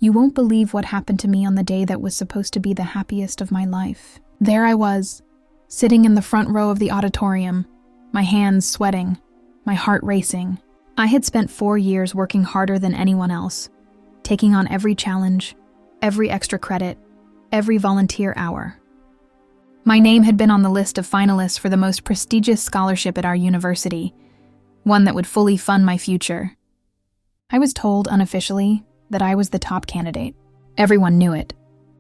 You won't believe what happened to me on the day that was supposed to be the happiest of my life. There I was, sitting in the front row of the auditorium, my hands sweating, my heart racing. I had spent 4 years working harder than anyone else, taking on every challenge, every extra credit, every volunteer hour. My name had been on the list of finalists for the most prestigious scholarship at our university, one that would fully fund my future. I was told unofficially that I was the top candidate. Everyone knew it.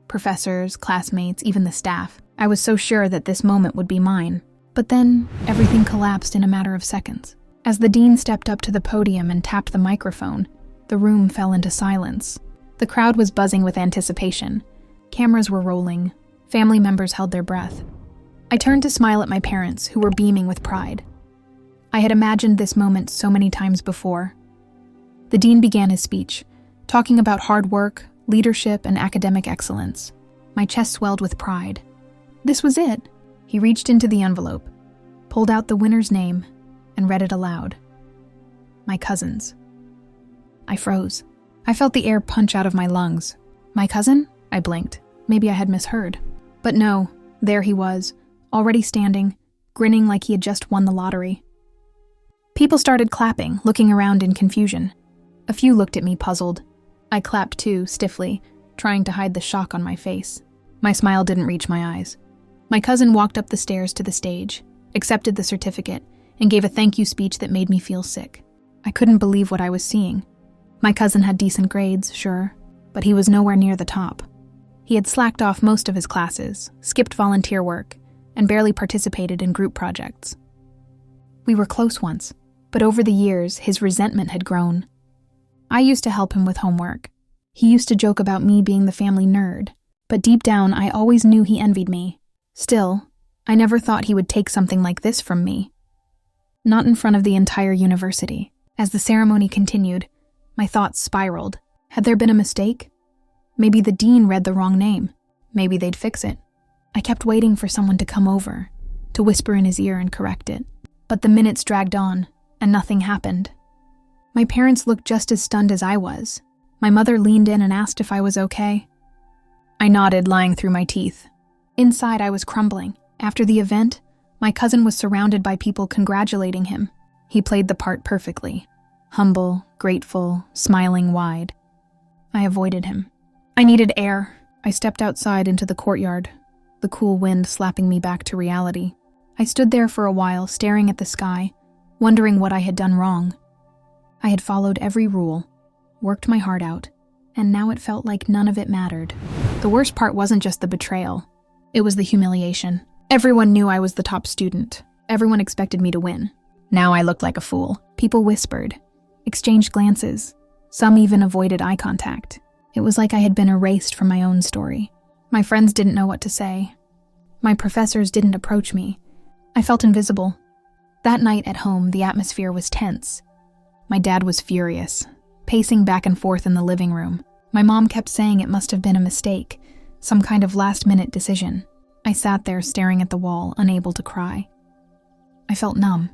Professors, classmates, even the staff. I was so sure that this moment would be mine. But then, everything collapsed in a matter of seconds. As the dean stepped up to the podium and tapped the microphone, the room fell into silence. The crowd was buzzing with anticipation. Cameras were rolling. Family members held their breath. I turned to smile at my parents, who were beaming with pride. I had imagined this moment so many times before. The dean began his speech, talking about hard work, leadership, and academic excellence. My chest swelled with pride. This was it. He reached into the envelope, pulled out the winner's name, and read it aloud. My cousins. I froze. I felt the air punch out of my lungs. My cousin? I blinked. Maybe I had misheard. But no, there he was, already standing, grinning like he had just won the lottery. People started clapping, looking around in confusion. A few looked at me puzzled. I clapped too, stiffly, trying to hide the shock on my face. My smile didn't reach my eyes. My cousin walked up the stairs to the stage, accepted the certificate, and gave a thank you speech that made me feel sick. I couldn't believe what I was seeing. My cousin had decent grades, sure, but he was nowhere near the top. He had slacked off most of his classes, skipped volunteer work, and barely participated in group projects. We were close once, but over the years, his resentment had grown. I used to help him with homework. He used to joke about me being the family nerd, but deep down, I always knew he envied me. Still, I never thought he would take something like this from me. Not in front of the entire university. As the ceremony continued, my thoughts spiraled. Had there been a mistake? Maybe the dean read the wrong name. Maybe they'd fix it. I kept waiting for someone to come over, to whisper in his ear and correct it. But the minutes dragged on, and nothing happened. My parents looked just as stunned as I was. My mother leaned in and asked if I was okay. I nodded, lying through my teeth. Inside, I was crumbling. After the event, my cousin was surrounded by people congratulating him. He played the part perfectly. Humble, grateful, smiling wide. I avoided him. I needed air. I stepped outside into the courtyard, the cool wind slapping me back to reality. I stood there for a while, staring at the sky, wondering what I had done wrong. I had followed every rule, worked my heart out, and now it felt like none of it mattered. The worst part wasn't just the betrayal. It was the humiliation. Everyone knew I was the top student. Everyone expected me to win. Now I looked like a fool. People whispered, exchanged glances. Some even avoided eye contact. It was like I had been erased from my own story. My friends didn't know what to say. My professors didn't approach me. I felt invisible. That night at home, the atmosphere was tense. My dad was furious, pacing back and forth in the living room. My mom kept saying it must have been a mistake, some kind of last-minute decision. I sat there staring at the wall, unable to cry. I felt numb.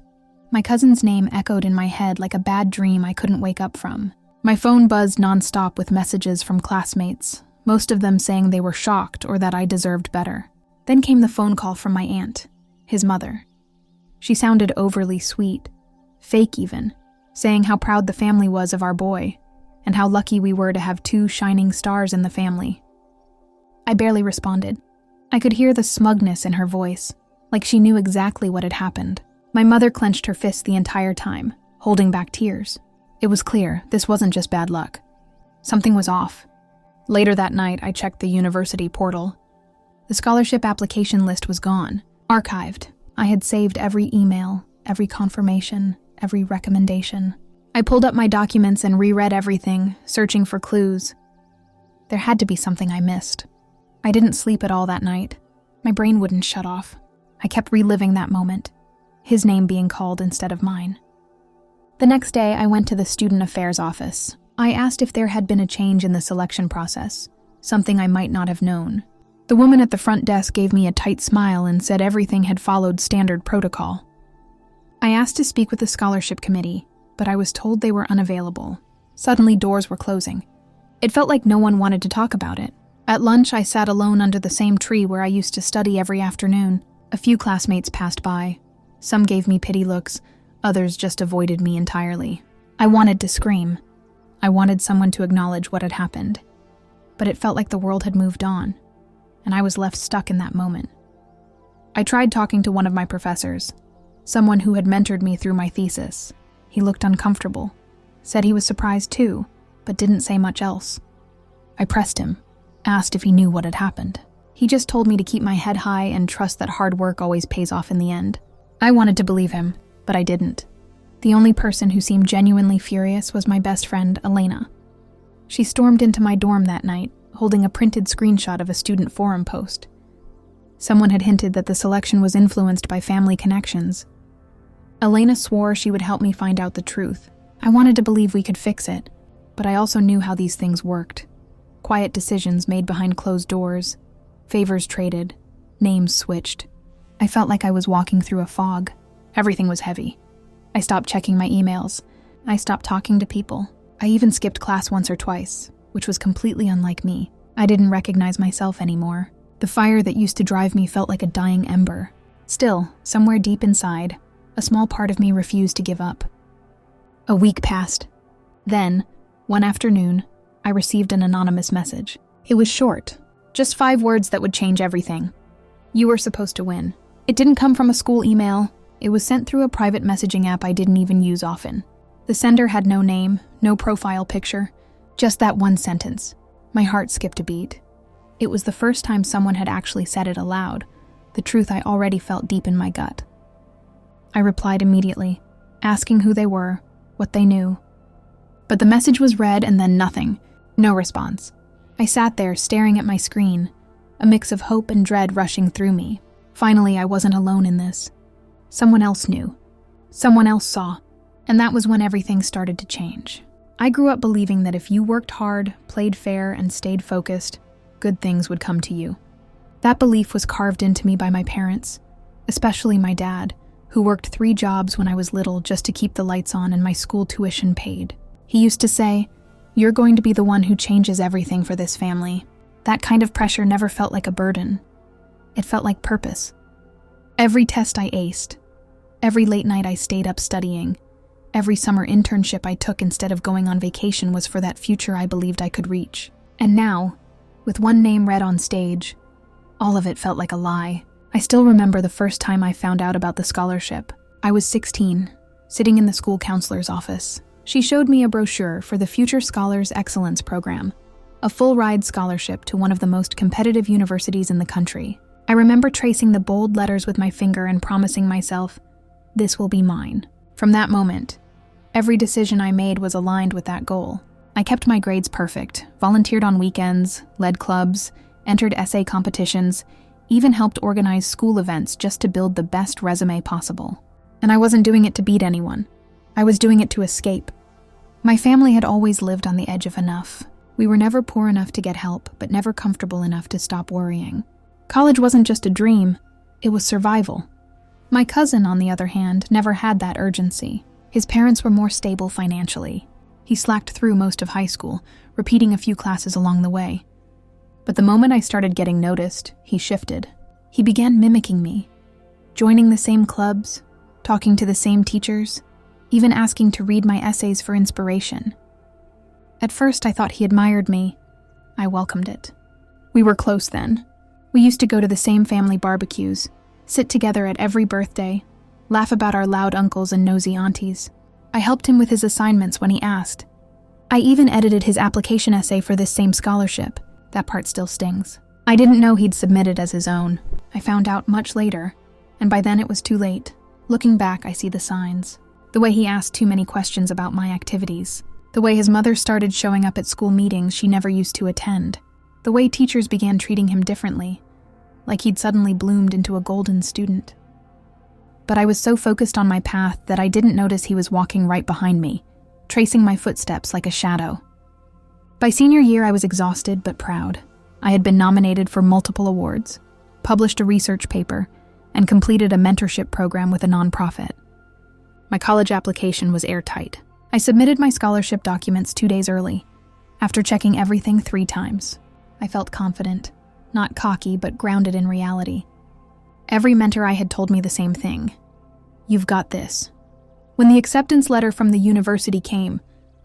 My cousin's name echoed in my head like a bad dream I couldn't wake up from. My phone buzzed nonstop with messages from classmates, most of them saying they were shocked or that I deserved better. Then came the phone call from my aunt, his mother. She sounded overly sweet, fake even, saying how proud the family was of our boy, and how lucky we were to have 2 shining stars in the family. I barely responded. I could hear the smugness in her voice, like she knew exactly what had happened. My mother clenched her fists the entire time, holding back tears. It was clear this wasn't just bad luck. Something was off. Later that night, I checked the university portal. The scholarship application list was gone, archived. I had saved every email, every confirmation, every recommendation. I pulled up my documents and reread everything, searching for clues. There had to be something I missed. I didn't sleep at all that night. My brain wouldn't shut off. I kept reliving that moment, his name being called instead of mine. The next day, I went to the student affairs office. I asked if there had been a change in the selection process, something I might not have known. The woman at the front desk gave me a tight smile and said everything had followed standard protocol. I asked to speak with the scholarship committee, but I was told they were unavailable. Suddenly, doors were closing. It felt like no one wanted to talk about it. At lunch, I sat alone under the same tree where I used to study every afternoon. A few classmates passed by. Some gave me pity looks, others just avoided me entirely. I wanted to scream. I wanted someone to acknowledge what had happened. But it felt like the world had moved on, and I was left stuck in that moment. I tried talking to one of my professors, someone who had mentored me through my thesis. He looked uncomfortable, said he was surprised too, but didn't say much else. I pressed him, asked if he knew what had happened. He just told me to keep my head high and trust that hard work always pays off in the end. I wanted to believe him, but I didn't. The only person who seemed genuinely furious was my best friend, Elena. She stormed into my dorm that night, holding a printed screenshot of a student forum post. Someone had hinted that the selection was influenced by family connections. Elena swore she would help me find out the truth. I wanted to believe we could fix it, but I also knew how these things worked. Quiet decisions made behind closed doors, favors traded, names switched. I felt like I was walking through a fog. Everything was heavy. I stopped checking my emails. I stopped talking to people. I even skipped class once or twice, which was completely unlike me. I didn't recognize myself anymore. The fire that used to drive me felt like a dying ember. Still, somewhere deep inside, a small part of me refused to give up. A week passed. Then, one afternoon, I received an anonymous message. It was short, just 5 words that would change everything. You were supposed to win. It didn't come from a school email. It was sent through a private messaging app I didn't even use often. The sender had no name, no profile picture, just that one sentence. My heart skipped a beat. It was the first time someone had actually said it aloud, the truth I already felt deep in my gut. I replied immediately, asking who they were, what they knew. But the message was read and then nothing, no response. I sat there staring at my screen, a mix of hope and dread rushing through me. Finally, I wasn't alone in this. Someone else knew. Someone else saw. And that was when everything started to change. I grew up believing that if you worked hard, played fair, and stayed focused, good things would come to you. That belief was carved into me by my parents, especially my dad, who worked 3 jobs when I was little just to keep the lights on and my school tuition paid. He used to say, "You're going to be the one who changes everything for this family." That kind of pressure never felt like a burden. It felt like purpose. Every test I aced, every late night I stayed up studying, every summer internship I took instead of going on vacation was for that future I believed I could reach. And now, with one name read on stage, all of it felt like a lie. I still remember the first time I found out about the scholarship. I was 16, sitting in the school counselor's office. She showed me a brochure for the Future Scholars Excellence Program, a full-ride scholarship to one of the most competitive universities in the country. I remember tracing the bold letters with my finger and promising myself, this will be mine. From that moment, every decision I made was aligned with that goal. I kept my grades perfect, volunteered on weekends, led clubs, entered essay competitions, even helped organize school events just to build the best resume possible. And I wasn't doing it to beat anyone. I was doing it to escape. My family had always lived on the edge of enough. We were never poor enough to get help, but never comfortable enough to stop worrying. College wasn't just a dream, it was survival. My cousin, on the other hand, never had that urgency. His parents were more stable financially. He slacked through most of high school, repeating a few classes along the way. But the moment I started getting noticed, he shifted. He began mimicking me, joining the same clubs, talking to the same teachers, even asking to read my essays for inspiration. At first, I thought he admired me. I welcomed it. We were close then. We used to go to the same family barbecues, sit together at every birthday, laugh about our loud uncles and nosy aunties. I helped him with his assignments when he asked. I even edited his application essay for this same scholarship. That part still stings. I didn't know he'd submitted as his own. I found out much later, and by then it was too late. Looking back, I see the signs. The way he asked too many questions about my activities. The way his mother started showing up at school meetings she never used to attend. The way teachers began treating him differently, like he'd suddenly bloomed into a golden student. But I was so focused on my path that I didn't notice he was walking right behind me, tracing my footsteps like a shadow. By senior year, I was exhausted but proud. I had been nominated for multiple awards, published a research paper, and completed a mentorship program with a nonprofit. My college application was airtight. I submitted my scholarship documents 2 days early. After checking everything 3 times, I felt confident, not cocky but grounded in reality. Every mentor I had told me the same thing. You've got this. When the acceptance letter from the university came,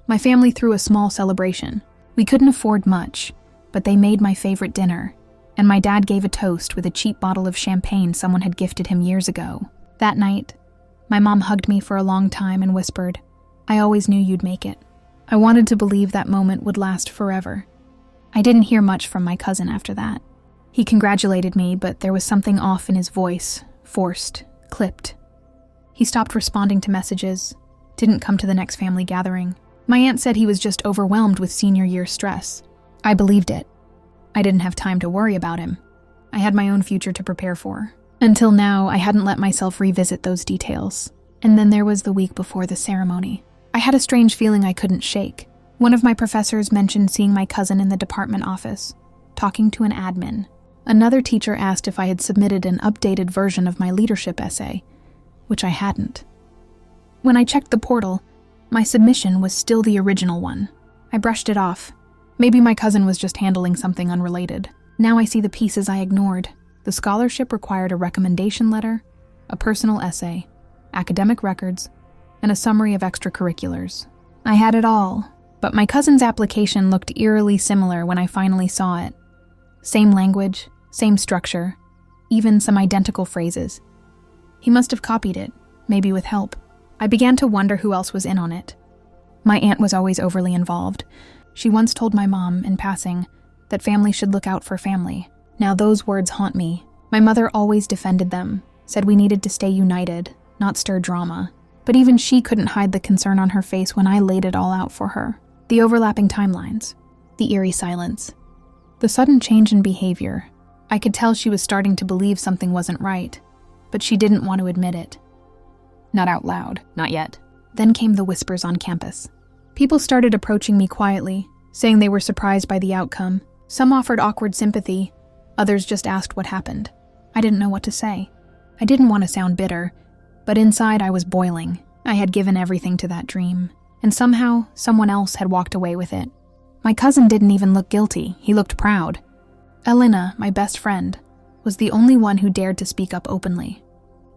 my family threw a small celebration. We couldn't afford much, but they made my favorite dinner, and my dad gave a toast with a cheap bottle of champagne someone had gifted him years ago. That night, my mom hugged me for a long time and whispered, "I always knew you'd make it." I wanted to believe that moment would last forever. I didn't hear much from my cousin after that. He congratulated me, but there was something off in his voice, forced, clipped. He stopped responding to messages, didn't come to the next family gathering. My aunt said he was just overwhelmed with senior year stress. I believed it. I didn't have time to worry about him. I had my own future to prepare for. Until now, I hadn't let myself revisit those details. And then there was the week before the ceremony. I had a strange feeling I couldn't shake. One of my professors mentioned seeing my cousin in the department office, talking to an admin. Another teacher asked if I had submitted an updated version of my leadership essay, which I hadn't. When I checked the portal, my submission was still the original one. I brushed it off. Maybe my cousin was just handling something unrelated. Now I see the pieces I ignored. The scholarship required a recommendation letter, a personal essay, academic records, and a summary of extracurriculars. I had it all, but my cousin's application looked eerily similar when I finally saw it. Same language, same structure, even some identical phrases. He must have copied it, maybe with help. I began to wonder who else was in on it. My aunt was always overly involved. She once told my mom, in passing, that family should look out for family. Now those words haunt me. My mother always defended them, said we needed to stay united, not stir drama. But even she couldn't hide the concern on her face when I laid it all out for her. The overlapping timelines, the eerie silence, the sudden change in behavior. I could tell she was starting to believe something wasn't right, but she didn't want to admit it. Not out loud, not yet. Then came the whispers on campus. People started approaching me quietly, saying they were surprised by the outcome. Some offered awkward sympathy, others just asked what happened. I didn't know what to say. I didn't want to sound bitter, but inside I was boiling. I had given everything to that dream, and somehow someone else had walked away with it. My cousin didn't even look guilty, he looked proud. Elena, my best friend, was the only one who dared to speak up openly.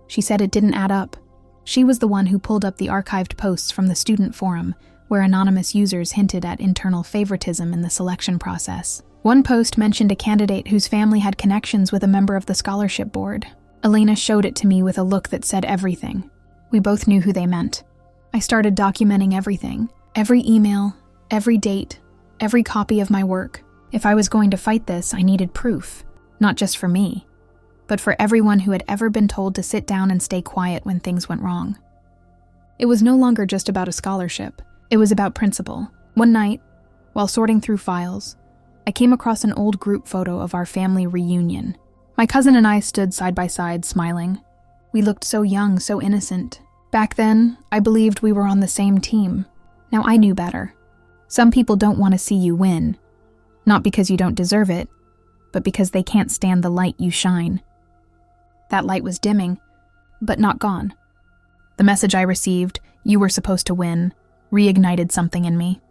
She said it didn't add up. She was the one who pulled up the archived posts from the student forum, where anonymous users hinted at internal favoritism in the selection process. One post mentioned a candidate whose family had connections with a member of the scholarship board. Elena showed it to me with a look that said everything. We both knew who they meant. I started documenting everything. Every email, every date, every copy of my work. If I was going to fight this, I needed proof. Not just for me, but for everyone who had ever been told to sit down and stay quiet when things went wrong. It was no longer just about a scholarship. It was about principle. One night, while sorting through files, I came across an old group photo of our family reunion. My cousin and I stood side by side, smiling. We looked so young, so innocent. Back then, I believed we were on the same team. Now I knew better. Some people don't want to see you win. Not because you don't deserve it, but because they can't stand the light you shine. That light was dimming, but not gone. The message I received, "You were supposed to win," reignited something in me.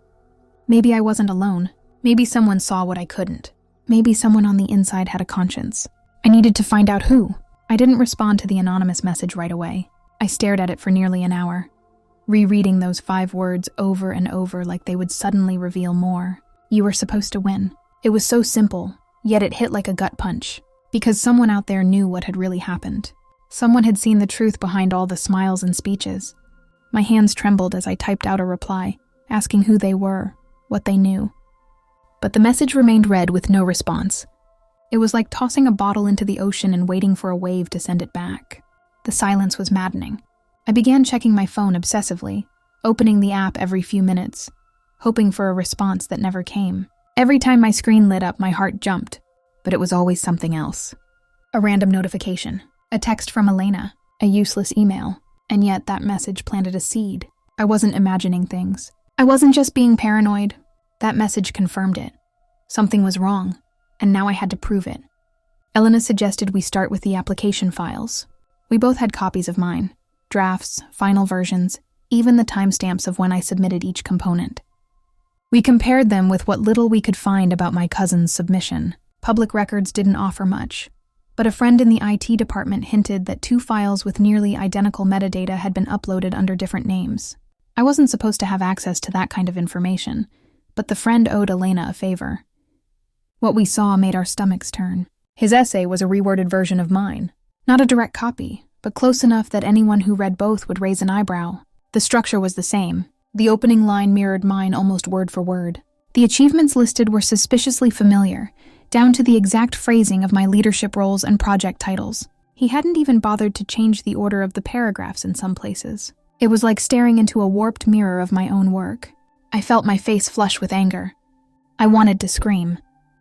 Maybe I wasn't alone. Maybe someone saw what I couldn't. Maybe someone on the inside had a conscience. I needed to find out who. I didn't respond to the anonymous message right away. I stared at it for nearly an hour, rereading those 5 words over and over like they would suddenly reveal more. You were supposed to win. It was so simple, yet it hit like a gut punch, because someone out there knew what had really happened. Someone had seen the truth behind all the smiles and speeches. My hands trembled as I typed out a reply, asking who they were, what they knew. But the message remained read with no response. It was like tossing a bottle into the ocean and waiting for a wave to send it back. The silence was maddening. I began checking my phone obsessively, opening the app every few minutes, hoping for a response that never came. Every time my screen lit up, my heart jumped, but it was always something else. A random notification, a text from Elena, a useless email, and yet that message planted a seed. I wasn't imagining things. I wasn't just being paranoid. That message confirmed it. Something was wrong, and now I had to prove it. Elena suggested we start with the application files. We both had copies of mine, drafts, final versions, even the timestamps of when I submitted each component. We compared them with what little we could find about my cousin's submission. Public records didn't offer much, but a friend in the IT department hinted that 2 files with nearly identical metadata had been uploaded under different names. I wasn't supposed to have access to that kind of information, but the friend owed Elena a favor. What we saw made our stomachs turn. His essay was a reworded version of mine. Not a direct copy, but close enough that anyone who read both would raise an eyebrow. The structure was the same. The opening line mirrored mine almost word for word. The achievements listed were suspiciously familiar, down to the exact phrasing of my leadership roles and project titles. He hadn't even bothered to change the order of the paragraphs in some places. It was like staring into a warped mirror of my own work. I felt my face flush with anger. I wanted to scream.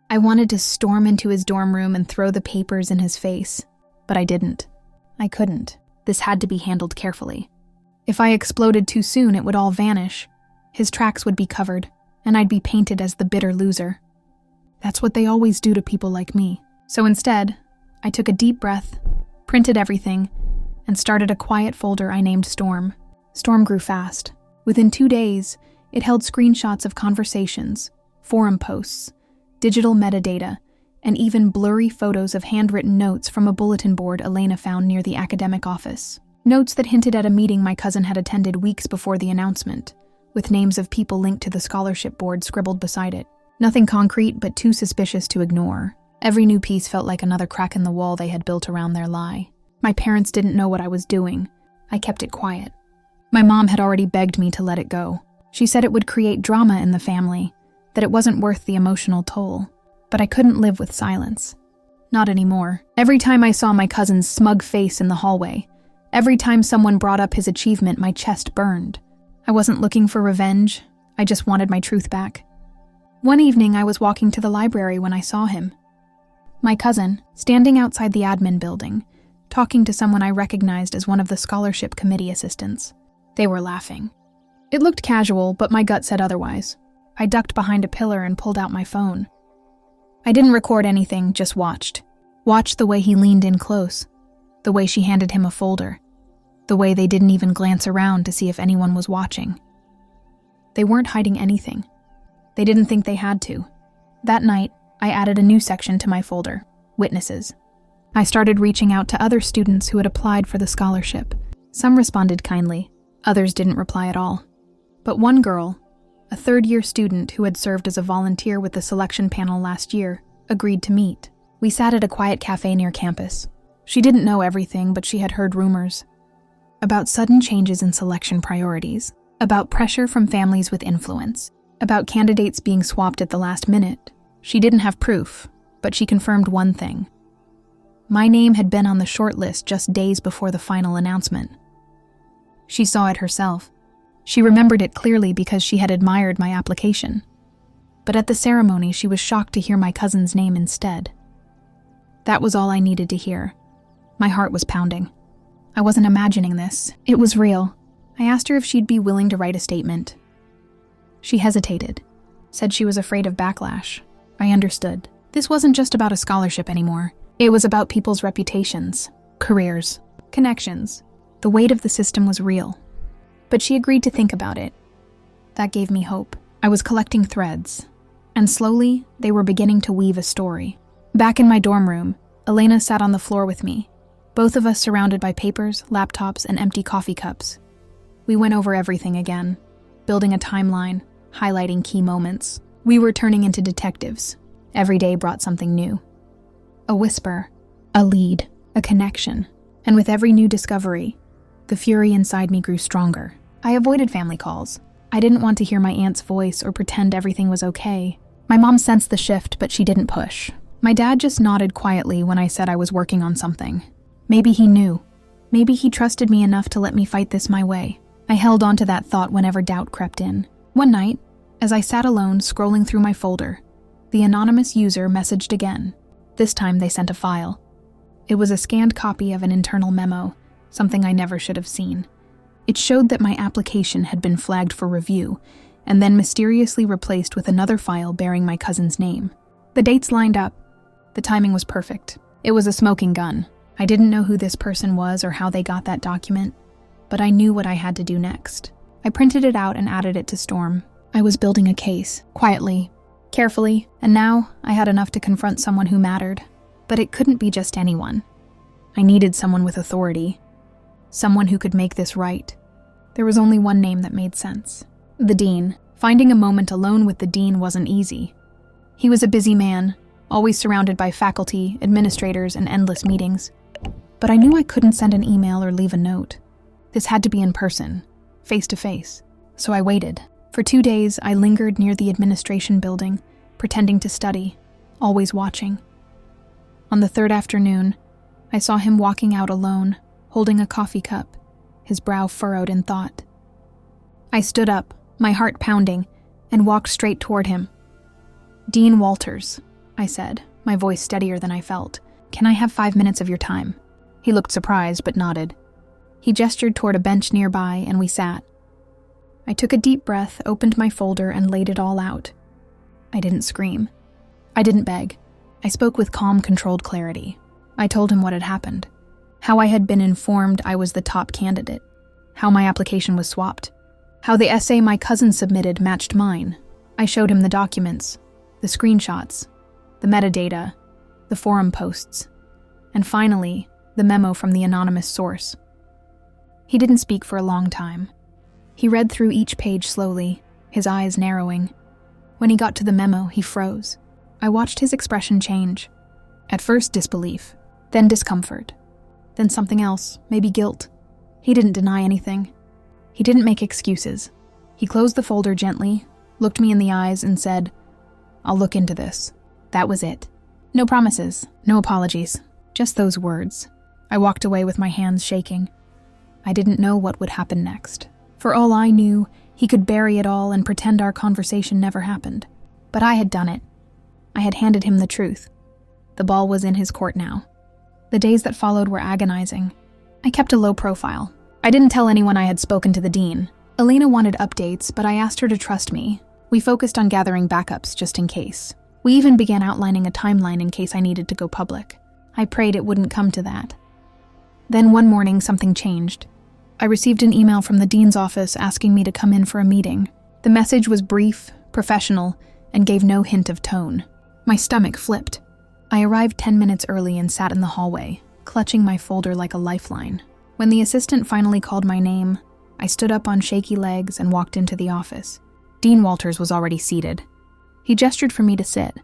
I wanted to storm into his dorm room and throw the papers in his face, but I didn't. I couldn't. This had to be handled carefully. If I exploded too soon, it would all vanish. His tracks would be covered, and I'd be painted as the bitter loser. That's what they always do to people like me. So instead, I took a deep breath, printed everything, and started a quiet folder I named Storm. Storm grew fast. Within 2 days, it held screenshots of conversations, forum posts, digital metadata, and even blurry photos of handwritten notes from a bulletin board Elena found near the academic office. Notes that hinted at a meeting my cousin had attended weeks before the announcement, with names of people linked to the scholarship board scribbled beside it. Nothing concrete, but too suspicious to ignore. Every new piece felt like another crack in the wall they had built around their lie. My parents didn't know what I was doing. I kept it quiet. My mom had already begged me to let it go. She said it would create drama in the family, that it wasn't worth the emotional toll. But I couldn't live with silence. Not anymore. Every time I saw my cousin's smug face in the hallway, every time someone brought up his achievement, my chest burned. I wasn't looking for revenge. I just wanted my truth back. One evening, I was walking to the library when I saw him. My cousin, standing outside the admin building, talking to someone I recognized as one of the scholarship committee assistants. They were laughing. It looked casual, but my gut said otherwise. I ducked behind a pillar and pulled out my phone. I didn't record anything, just watched. Watched the way he leaned in close, the way she handed him a folder, the way they didn't even glance around to see if anyone was watching. They weren't hiding anything. They didn't think they had to. That night, I added a new section to my folder, Witnesses. I started reaching out to other students who had applied for the scholarship. Some responded kindly, others didn't reply at all. But one girl, a third-year student who had served as a volunteer with the selection panel last year, agreed to meet. We sat at a quiet cafe near campus. She didn't know everything, but she had heard rumors. About sudden changes in selection priorities, about pressure from families with influence, about candidates being swapped at the last minute. She didn't have proof, but she confirmed one thing. My name had been on the short list just days before the final announcement. She saw it herself. She remembered it clearly because she had admired my application. But at the ceremony, she was shocked to hear my cousin's name instead. That was all I needed to hear. My heart was pounding. I wasn't imagining this. It was real. I asked her if she'd be willing to write a statement. She hesitated, said she was afraid of backlash. I understood. This wasn't just about a scholarship anymore. It was about people's reputations, careers, connections. The weight of the system was real. But she agreed to think about it. That gave me hope. I was collecting threads, and slowly, they were beginning to weave a story. Back in my dorm room, Elena sat on the floor with me, both of us surrounded by papers, laptops, and empty coffee cups. We went over everything again, building a timeline, highlighting key moments. We were turning into detectives. Every day brought something new. A whisper, a lead, a connection. And with every new discovery, the fury inside me grew stronger. I avoided family calls. I didn't want to hear my aunt's voice or pretend everything was okay. My mom sensed the shift, but she didn't push. My dad just nodded quietly when I said I was working on something. Maybe he knew. Maybe he trusted me enough to let me fight this my way. I held on to that thought whenever doubt crept in. One night, as I sat alone scrolling through my folder, the anonymous user messaged again. This time they sent a file. It was a scanned copy of an internal memo, something I never should have seen. It showed that my application had been flagged for review, and then mysteriously replaced with another file bearing my cousin's name. The dates lined up. The timing was perfect. It was a smoking gun. I didn't know who this person was or how they got that document, but I knew what I had to do next. I printed it out and added it to Storm. I was building a case, quietly, carefully, and now I had enough to confront someone who mattered. But it couldn't be just anyone. I needed someone with authority. Someone who could make this right. There was only one name that made sense. The dean. Finding a moment alone with the dean wasn't easy. He was a busy man, always surrounded by faculty, administrators, and endless meetings. But I knew I couldn't send an email or leave a note. This had to be in person, face to face. So I waited. For 2 days, I lingered near the administration building, pretending to study, always watching. On the third afternoon, I saw him walking out alone, holding a coffee cup, his brow furrowed in thought. I stood up, my heart pounding, and walked straight toward him. "Dean Walters," I said, my voice steadier than I felt. "Can I have 5 minutes of your time?" He looked surprised but nodded. He gestured toward a bench nearby and we sat. I took a deep breath, opened my folder, and laid it all out. I didn't scream. I didn't beg. I spoke with calm, controlled clarity. I told him what had happened. How I had been informed I was the top candidate. How my application was swapped. How the essay my cousin submitted matched mine. I showed him the documents, the screenshots, the metadata, the forum posts, and finally, the memo from the anonymous source. He didn't speak for a long time. He read through each page slowly, his eyes narrowing. When he got to the memo, he froze. I watched his expression change. At first disbelief, then discomfort, then something else, maybe guilt. He didn't deny anything. He didn't make excuses. He closed the folder gently, looked me in the eyes, and said, "I'll look into this." That was it. No promises, no apologies, just those words. I walked away with my hands shaking. I didn't know what would happen next. For all I knew, he could bury it all and pretend our conversation never happened. But I had done it. I had handed him the truth. The ball was in his court now. The days that followed were agonizing. I kept a low profile. I didn't tell anyone I had spoken to the dean. Elena wanted updates, but I asked her to trust me. We focused on gathering backups just in case. We even began outlining a timeline in case I needed to go public. I prayed it wouldn't come to that. Then one morning, something changed. I received an email from the dean's office asking me to come in for a meeting. The message was brief, professional, and gave no hint of tone. My stomach flipped. I arrived 10 minutes early and sat in the hallway, clutching my folder like a lifeline. When the assistant finally called my name, I stood up on shaky legs and walked into the office. Dean Walters was already seated. He gestured for me to sit.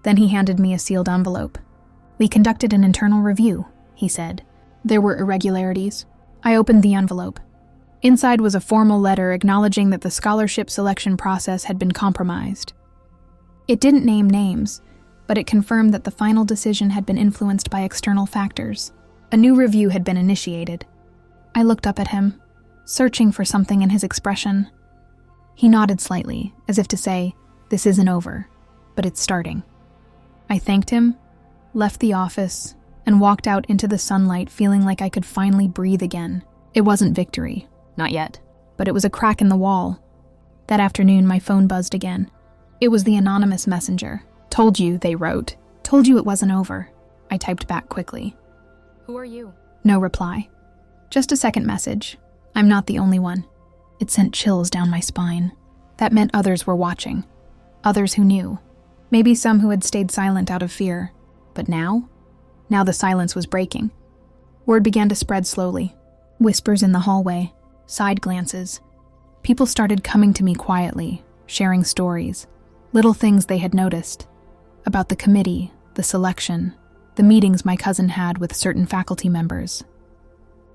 Then he handed me a sealed envelope. "We conducted an internal review," he said. There were irregularities. I opened the envelope. Inside was a formal letter acknowledging that the scholarship selection process had been compromised. It didn't name names, but it confirmed that the final decision had been influenced by external factors. A new review had been initiated. I looked up at him, searching for something in his expression. He nodded slightly, as if to say, "This isn't over, but it's starting." I thanked him, left the office, and walked out into the sunlight feeling like I could finally breathe again. It wasn't victory, not yet, but it was a crack in the wall. That afternoon, my phone buzzed again. It was the anonymous messenger. "Told you," they wrote. "Told you it wasn't over." I typed back quickly. "Who are you?" No reply. Just a second message. "I'm not the only one." It sent chills down my spine. That meant others were watching. Others who knew. Maybe some who had stayed silent out of fear. But now the silence was breaking. Word began to spread slowly. Whispers in the hallway, side glances. People started coming to me quietly, sharing stories, little things they had noticed. About the committee, the selection, the meetings my cousin had with certain faculty members.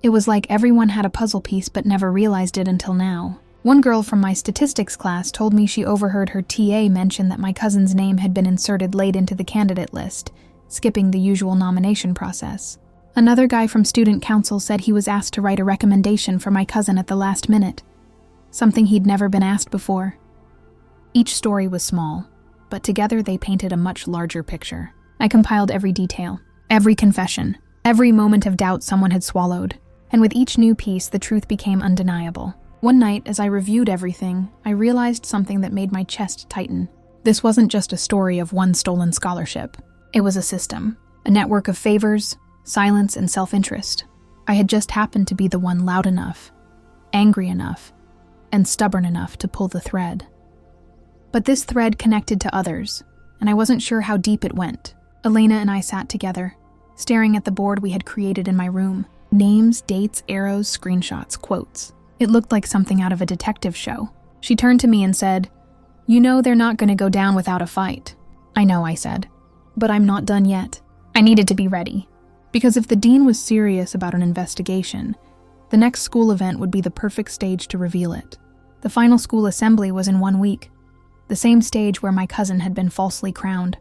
It was like everyone had a puzzle piece but never realized it until now. One girl from my statistics class told me she overheard her TA mention that my cousin's name had been inserted late into the candidate list, skipping the usual nomination process. Another guy from student council said he was asked to write a recommendation for my cousin at the last minute, something he'd never been asked before. Each story was small, but together they painted a much larger picture. I compiled every detail, every confession, every moment of doubt someone had swallowed, and with each new piece the truth became undeniable. One night, as I reviewed everything, I realized something that made my chest tighten. This wasn't just a story of one stolen scholarship. It was a system, a network of favors, silence, and self-interest. I had just happened to be the one loud enough, angry enough, and stubborn enough to pull the thread. But this thread connected to others, and I wasn't sure how deep it went. Elena and I sat together, staring at the board we had created in my room. Names, dates, arrows, screenshots, quotes. It looked like something out of a detective show. She turned to me and said, "You know they're not going to go down without a fight." "I know," I said. "But I'm not done yet." I needed to be ready. Because if the dean was serious about an investigation, the next school event would be the perfect stage to reveal it. The final school assembly was in 1 week, the same stage where my cousin had been falsely crowned.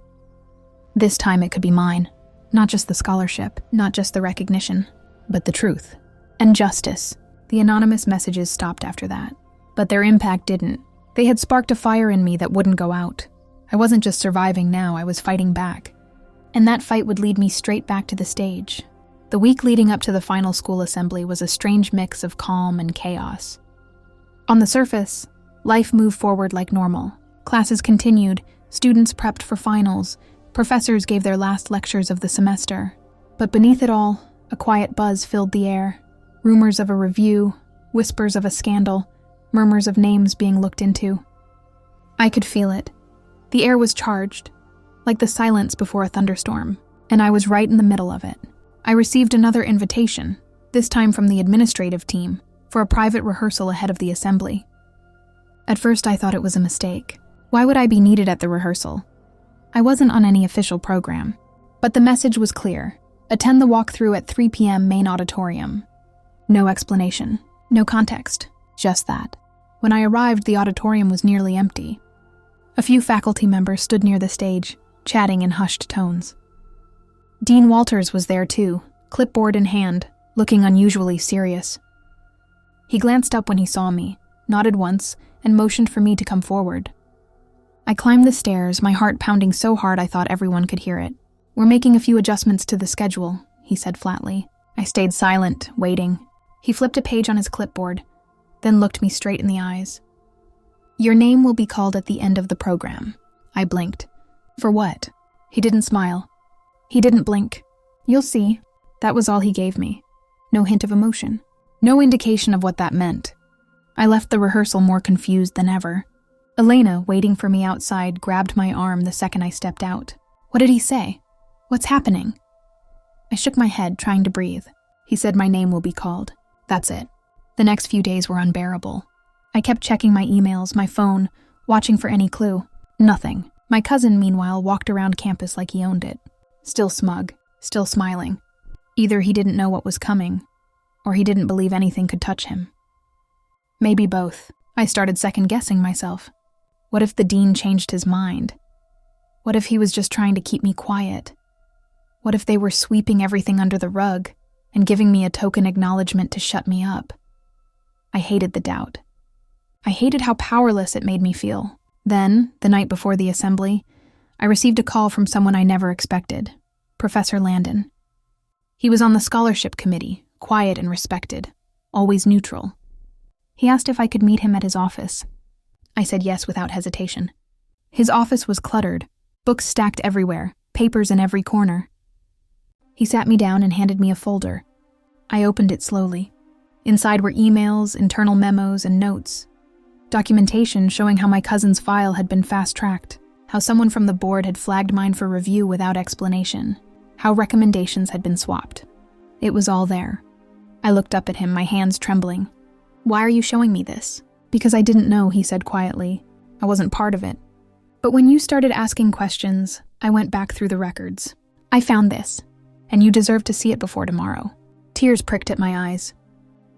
This time it could be mine. Not just the scholarship, not just the recognition, but the truth. And justice. The anonymous messages stopped after that. But their impact didn't. They had sparked a fire in me that wouldn't go out. I wasn't just surviving now, I was fighting back. And that fight would lead me straight back to the stage. The week leading up to the final school assembly was a strange mix of calm and chaos. On the surface, life moved forward like normal. Classes continued, students prepped for finals, professors gave their last lectures of the semester. But beneath it all, a quiet buzz filled the air. Rumors of a review, whispers of a scandal, murmurs of names being looked into. I could feel it. The air was charged, like the silence before a thunderstorm, and I was right in the middle of it. I received another invitation, this time from the administrative team, for a private rehearsal ahead of the assembly. At first I thought it was a mistake. Why would I be needed at the rehearsal? I wasn't on any official program, but the message was clear. Attend the walkthrough at 3 p.m. main auditorium. No explanation, no context, just that. When I arrived, the auditorium was nearly empty. A few faculty members stood near the stage, chatting in hushed tones. Dean Walters was there too, clipboard in hand, looking unusually serious. He glanced up when he saw me, nodded once, and motioned for me to come forward. I climbed the stairs, my heart pounding so hard I thought everyone could hear it. "We're making a few adjustments to the schedule," he said flatly. I stayed silent, waiting. He flipped a page on his clipboard, then looked me straight in the eyes. "Your name will be called at the end of the program." I blinked. "For what?" He didn't smile. He didn't blink. "You'll see." That was all he gave me. No hint of emotion. No indication of what that meant. I left the rehearsal more confused than ever. Elena, waiting for me outside, grabbed my arm the second I stepped out. "What did he say? What's happening?" I shook my head, trying to breathe. He said my name will be called. That's it. The next few days were unbearable. I kept checking my emails, my phone, watching for any clue. Nothing. My cousin, meanwhile, walked around campus like he owned it. Still smug, still smiling. Either he didn't know what was coming, or he didn't believe anything could touch him. Maybe both. I started second-guessing myself. What if the dean changed his mind? What if he was just trying to keep me quiet? What if they were sweeping everything under the rug and giving me a token acknowledgement to shut me up? I hated the doubt. I hated how powerless it made me feel. Then, the night before the assembly, I received a call from someone I never expected, Professor Landon. He was on the scholarship committee, quiet and respected, always neutral. He asked if I could meet him at his office. I said yes without hesitation. His office was cluttered, books stacked everywhere, papers in every corner. He sat me down and handed me a folder. I opened it slowly. Inside were emails, internal memos, and notes. Documentation showing how my cousin's file had been fast-tracked, how someone from the board had flagged mine for review without explanation, how recommendations had been swapped. It was all there. I looked up at him, my hands trembling. "Why are you showing me this?" "Because I didn't know," he said quietly. "I wasn't part of it. But when you started asking questions, I went back through the records. I found this, and you deserve to see it before tomorrow." Tears pricked at my eyes.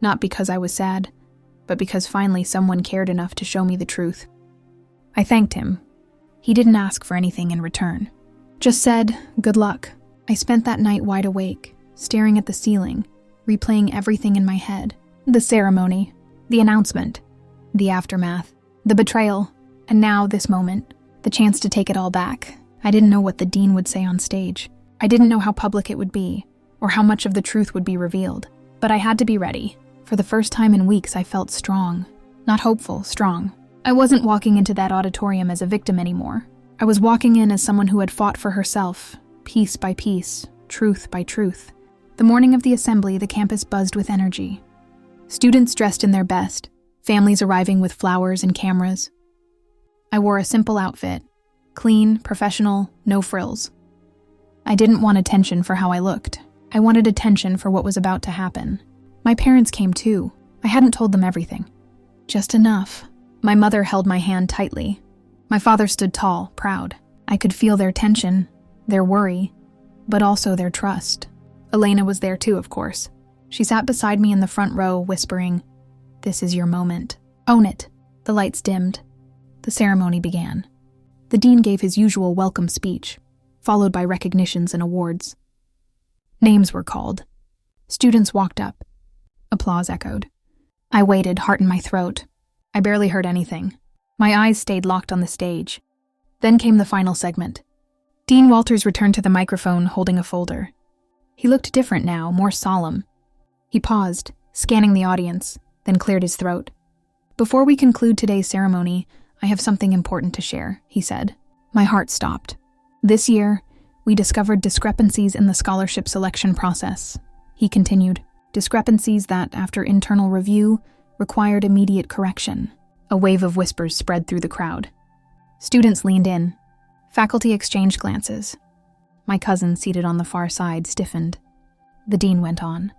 Not because I was sad, but because finally someone cared enough to show me the truth. I thanked him. He didn't ask for anything in return. Just said, "Good luck." I spent that night wide awake, staring at the ceiling, replaying everything in my head. The ceremony, the announcement, the aftermath, the betrayal, and now this moment, the chance to take it all back. I didn't know what the dean would say on stage. I didn't know how public it would be, or how much of the truth would be revealed. But I had to be ready. For the first time in weeks, I felt strong. Not hopeful, strong. I wasn't walking into that auditorium as a victim anymore. I was walking in as someone who had fought for herself, piece by piece, truth by truth. The morning of the assembly, the campus buzzed with energy. Students dressed in their best, families arriving with flowers and cameras. I wore a simple outfit. Clean, professional, no frills. I didn't want attention for how I looked. I wanted attention for what was about to happen. My parents came too. I hadn't told them everything. Just enough. My mother held my hand tightly. My father stood tall, proud. I could feel their tension, their worry, but also their trust. Elena was there too, of course. She sat beside me in the front row, whispering, "This is your moment. Own it." The lights dimmed. The ceremony began. The dean gave his usual welcome speech, followed by recognitions and awards. Names were called. Students walked up. Applause echoed. I waited, heart in my throat. I barely heard anything. My eyes stayed locked on the stage. Then came the final segment. Dean Walters returned to the microphone, holding a folder. He looked different now, more solemn. He paused, scanning the audience, then cleared his throat. "Before we conclude today's ceremony, I have something important to share," he said. My heart stopped. "This year, we discovered discrepancies in the scholarship selection process," he continued. "Discrepancies that, after internal review, required immediate correction." A wave of whispers spread through the crowd. Students leaned in. Faculty exchanged glances. My cousin, seated on the far side, stiffened. The dean went on.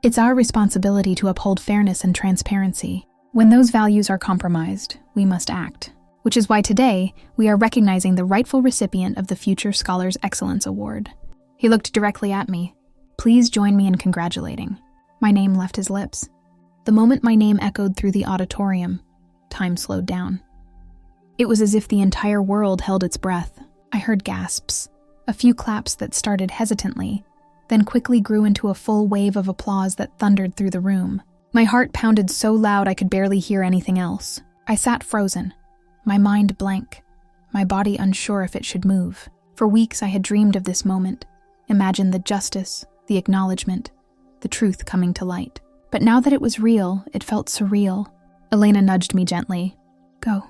"It's our responsibility to uphold fairness and transparency. When those values are compromised, we must act, which is why today we are recognizing the rightful recipient of the Future Scholars Excellence Award." He looked directly at me. "Please join me in congratulating." My name left his lips. The moment my name echoed through the auditorium, time slowed down. It was as if the entire world held its breath. I heard gasps, a few claps that started hesitantly, then quickly grew into a full wave of applause that thundered through the room. My heart pounded so loud I could barely hear anything else. I sat frozen, my mind blank, my body unsure if it should move. For weeks I had dreamed of this moment, imagined the justice, the acknowledgement, the truth coming to light. But now that it was real, it felt surreal. Elena nudged me gently. "Go,"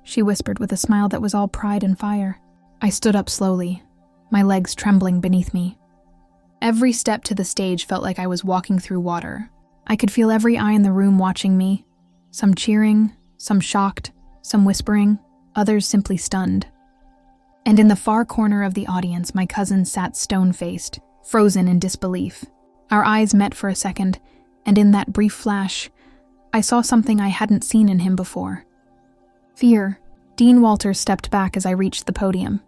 she whispered with a smile that was all pride and fire. I stood up slowly, my legs trembling beneath me. Every step to the stage felt like I was walking through water. I could feel every eye in the room watching me, some cheering, some shocked, some whispering, others simply stunned. And in the far corner of the audience, my cousin sat stone-faced, frozen in disbelief. Our eyes met for a second, and in that brief flash, I saw something I hadn't seen in him before. Fear. Dean Walters stepped back as I reached the podium.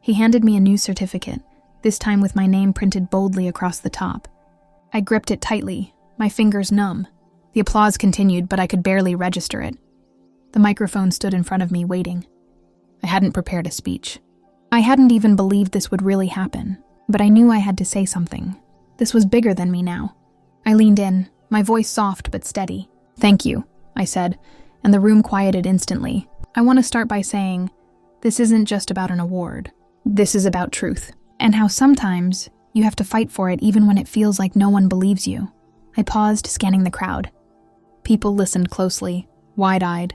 He handed me a new certificate, this time with my name printed boldly across the top. I gripped it tightly, my fingers numb. The applause continued, but I could barely register it. The microphone stood in front of me, waiting. I hadn't prepared a speech. I hadn't even believed this would really happen, but I knew I had to say something. This was bigger than me now. I leaned in, my voice soft but steady. "Thank you," I said, and the room quieted instantly. I want to start by saying, this isn't just about an award. This is about truth, and how sometimes you have to fight for it even when it feels like no one believes you. I paused, scanning the crowd. People listened closely, wide-eyed.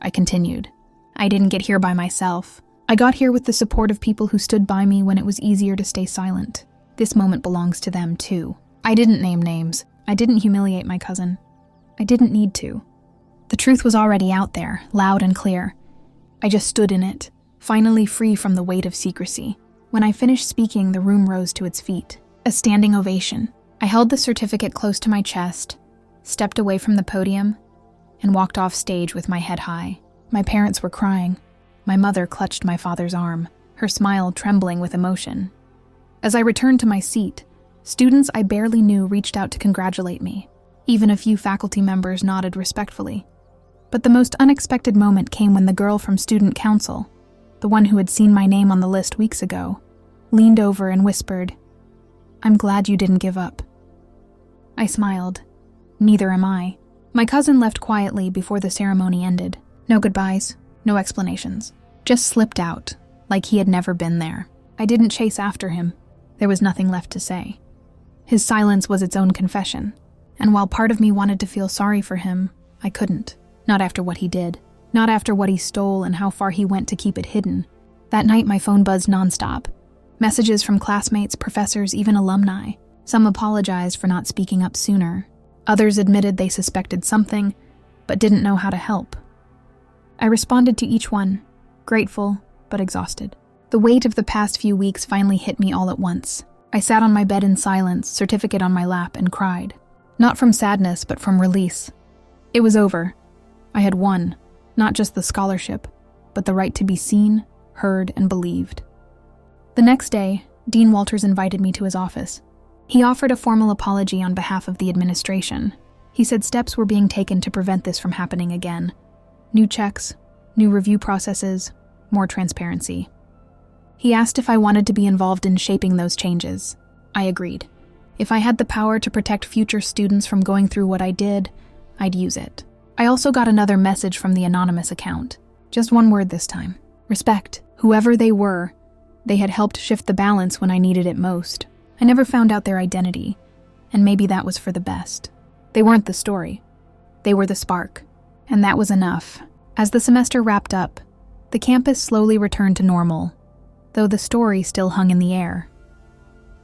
I continued. I didn't get here by myself. I got here with the support of people who stood by me when it was easier to stay silent. This moment belongs to them, too. I didn't name names. I didn't humiliate my cousin. I didn't need to. The truth was already out there, loud and clear. I just stood in it, finally free from the weight of secrecy. When I finished speaking, the room rose to its feet. A standing ovation. I held the certificate close to my chest, stepped away from the podium, and walked off stage with my head high. My parents were crying. My mother clutched my father's arm, her smile trembling with emotion. As I returned to my seat, students I barely knew reached out to congratulate me. Even a few faculty members nodded respectfully. But the most unexpected moment came when the girl from student council, the one who had seen my name on the list weeks ago, leaned over and whispered, "I'm glad you didn't give up." I smiled. Neither am I. My cousin left quietly before the ceremony ended. No goodbyes, no explanations. Just slipped out, like he had never been there. I didn't chase after him. There was nothing left to say. His silence was its own confession, and while part of me wanted to feel sorry for him, I couldn't. Not after what he did. Not after what he stole and how far he went to keep it hidden. That night my phone buzzed nonstop. Messages from classmates, professors, even alumni. Some apologized for not speaking up sooner. Others admitted they suspected something, but didn't know how to help. I responded to each one, grateful, but exhausted. The weight of the past few weeks finally hit me all at once. I sat on my bed in silence, certificate on my lap, and cried. Not from sadness, but from release. It was over. I had won, not just the scholarship, but the right to be seen, heard, and believed. The next day, Dean Walters invited me to his office. He offered a formal apology on behalf of the administration. He said steps were being taken to prevent this from happening again. New checks, new review processes, more transparency. He asked if I wanted to be involved in shaping those changes. I agreed. If I had the power to protect future students from going through what I did, I'd use it. I also got another message from the anonymous account. Just one word this time. Respect. Whoever they were, they had helped shift the balance when I needed it most. I never found out their identity, and maybe that was for the best. They weren't the story. They were the spark, and that was enough. As the semester wrapped up, the campus slowly returned to normal, though the story still hung in the air.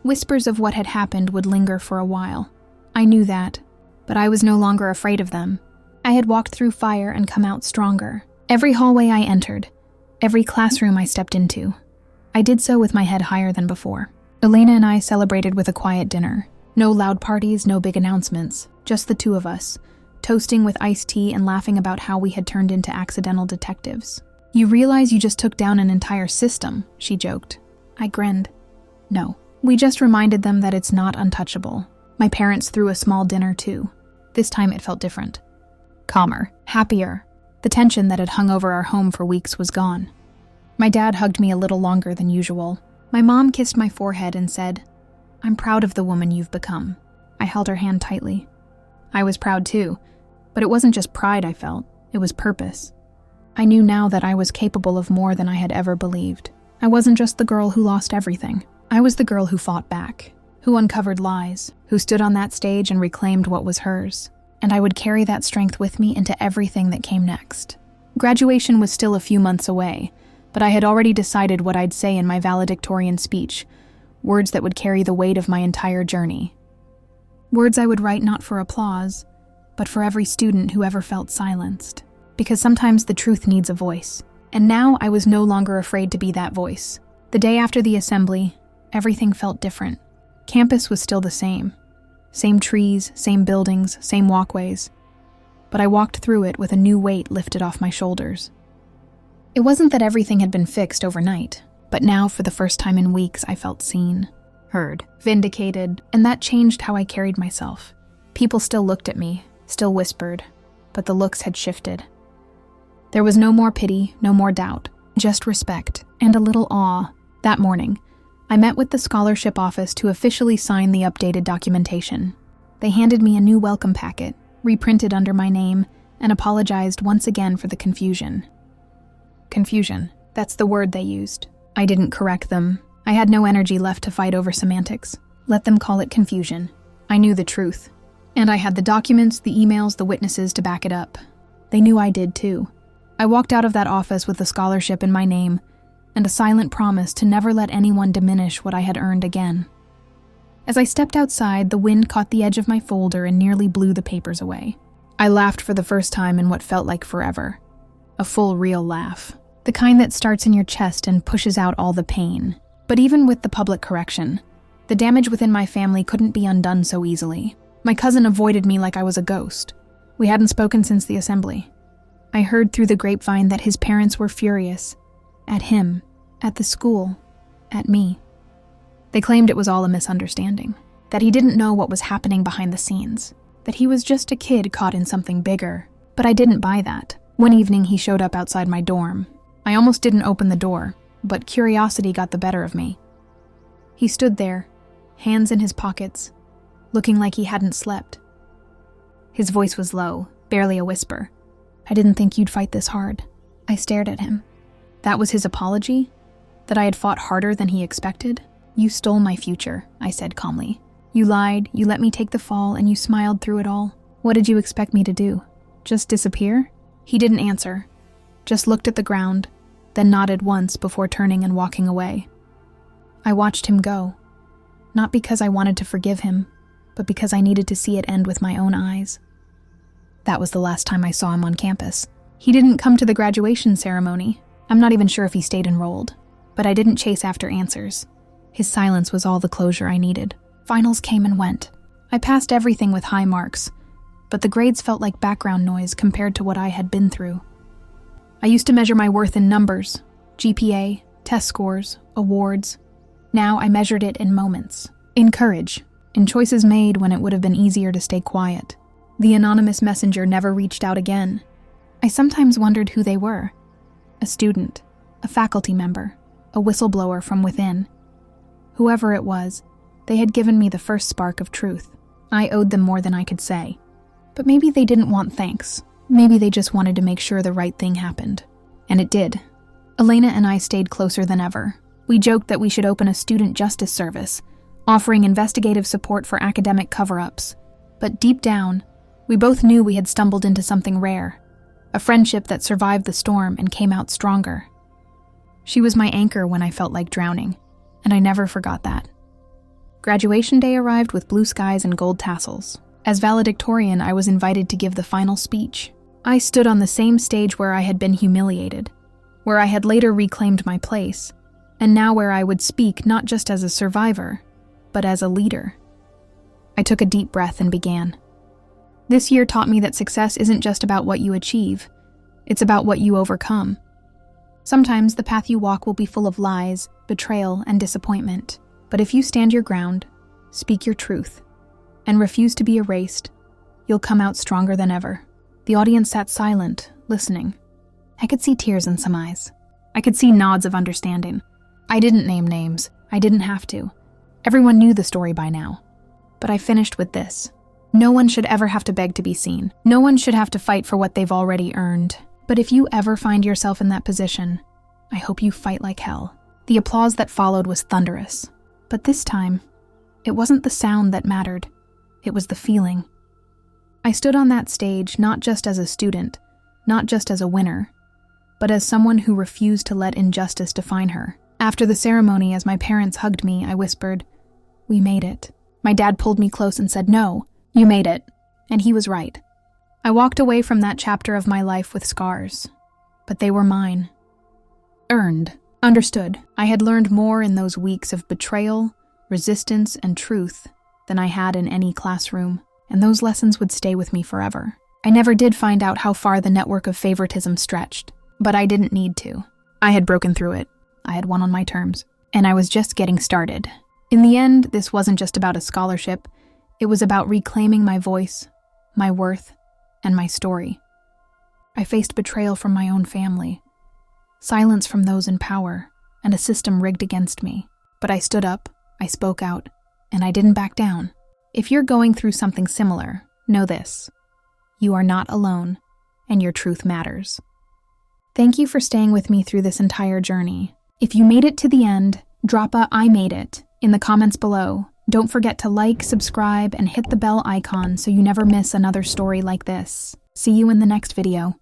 Whispers of what had happened would linger for a while. I knew that, but I was no longer afraid of them. I had walked through fire and come out stronger. Every hallway I entered, every classroom I stepped into, I did so with my head higher than before. Elena and I celebrated with a quiet dinner. No loud parties, no big announcements, just the two of us, toasting with iced tea and laughing about how we had turned into accidental detectives. "You realize you just took down an entire system," she joked. I grinned. No, we just reminded them that it's not untouchable. My parents threw a small dinner too. This time it felt different. Calmer, happier. The tension that had hung over our home for weeks was gone. My dad hugged me a little longer than usual. My mom kissed my forehead and said, "I'm proud of the woman you've become." I held her hand tightly. I was proud too, but it wasn't just pride I felt, it was purpose. I knew now that I was capable of more than I had ever believed. I wasn't just the girl who lost everything. I was the girl who fought back, who uncovered lies, who stood on that stage and reclaimed what was hers. And I would carry that strength with me into everything that came next. Graduation was still a few months away, but I had already decided what I'd say in my valedictorian speech, words that would carry the weight of my entire journey. Words I would write not for applause, but for every student who ever felt silenced. Because sometimes the truth needs a voice. And now I was no longer afraid to be that voice. The day after the assembly, everything felt different. Campus was still the same. Same trees, same buildings, same walkways. But I walked through it with a new weight lifted off my shoulders. It wasn't that everything had been fixed overnight, but now for the first time in weeks I felt seen, heard, vindicated, and that changed how I carried myself. People still looked at me, still whispered, but the looks had shifted. There was no more pity, no more doubt, just respect and a little awe. That morning, I met with the scholarship office to officially sign the updated documentation. They handed me a new welcome packet, reprinted under my name, and apologized once again for the confusion. Confusion, that's the word they used. I didn't correct them. I had no energy left to fight over semantics. Let them call it confusion. I knew the truth. And I had the documents, the emails, the witnesses to back it up. They knew I did too. I walked out of that office with the scholarship in my name, and a silent promise to never let anyone diminish what I had earned again. As I stepped outside, the wind caught the edge of my folder and nearly blew the papers away. I laughed for the first time in what felt like forever. A full, real laugh. The kind that starts in your chest and pushes out all the pain. But even with the public correction, the damage within my family couldn't be undone so easily. My cousin avoided me like I was a ghost. We hadn't spoken since the assembly. I heard through the grapevine that his parents were furious. At him. At the school, at me. They claimed it was all a misunderstanding, that he didn't know what was happening behind the scenes, that he was just a kid caught in something bigger. But I didn't buy that. One evening he showed up outside my dorm. I almost didn't open the door, but curiosity got the better of me. He stood there, hands in his pockets, looking like he hadn't slept. His voice was low, barely a whisper. "I didn't think you'd fight this hard." I stared at him. That was his apology? That I had fought harder than he expected? "You stole my future," I said calmly. "You lied, you let me take the fall, and you smiled through it all. What did you expect me to do? Just disappear?" He didn't answer, just looked at the ground, then nodded once before turning and walking away. I watched him go, not because I wanted to forgive him, but because I needed to see it end with my own eyes. That was the last time I saw him on campus. He didn't come to the graduation ceremony, I'm not even sure if he stayed enrolled, but I didn't chase after answers. His silence was all the closure I needed. Finals came and went. I passed everything with high marks, but the grades felt like background noise compared to what I had been through. I used to measure my worth in numbers, GPA, test scores, awards. Now I measured it in moments, in courage, in choices made when it would have been easier to stay quiet. The anonymous messenger never reached out again. I sometimes wondered who they were. A student, a faculty member, a whistleblower from within. Whoever it was, they had given me the first spark of truth. I owed them more than I could say. But maybe they didn't want thanks. Maybe they just wanted to make sure the right thing happened. And it did. Elena and I stayed closer than ever. We joked that we should open a student justice service, offering investigative support for academic cover-ups. But deep down, we both knew we had stumbled into something rare, a friendship that survived the storm and came out stronger. She was my anchor when I felt like drowning, and I never forgot that. Graduation day arrived with blue skies and gold tassels. As valedictorian, I was invited to give the final speech. I stood on the same stage where I had been humiliated, where I had later reclaimed my place, and now where I would speak not just as a survivor, but as a leader. I took a deep breath and began. This year taught me that success isn't just about what you achieve, it's about what you overcome. Sometimes the path you walk will be full of lies, betrayal, and disappointment. But if you stand your ground, speak your truth, and refuse to be erased, you'll come out stronger than ever. The audience sat silent, listening. I could see tears in some eyes. I could see nods of understanding. I didn't name names. I didn't have to. Everyone knew the story by now. But I finished with this. No one should ever have to beg to be seen. No one should have to fight for what they've already earned. But if you ever find yourself in that position, I hope you fight like hell. The applause that followed was thunderous. But this time, it wasn't the sound that mattered. It was the feeling. I stood on that stage not just as a student, not just as a winner, but as someone who refused to let injustice define her. After the ceremony, as my parents hugged me, I whispered, "We made it." My dad pulled me close and said, "No, you made it." And he was right. I walked away from that chapter of my life with scars, but they were mine. Earned. Understood. I had learned more in those weeks of betrayal, resistance, and truth than I had in any classroom, and those lessons would stay with me forever. I never did find out how far the network of favoritism stretched, but I didn't need to. I had broken through it. I had won on my terms, and I was just getting started. In the end, this wasn't just about a scholarship. It was about reclaiming my voice, my worth, and my story. I faced betrayal from my own family, silence from those in power, and a system rigged against me. But I stood up, I spoke out, and I didn't back down. If you're going through something similar, know this: you are not alone, and your truth matters. Thank you for staying with me through this entire journey. If you made it to the end, drop a "I made it" in the comments below. Don't forget to like, subscribe, and hit the bell icon so you never miss another story like this. See you in the next video.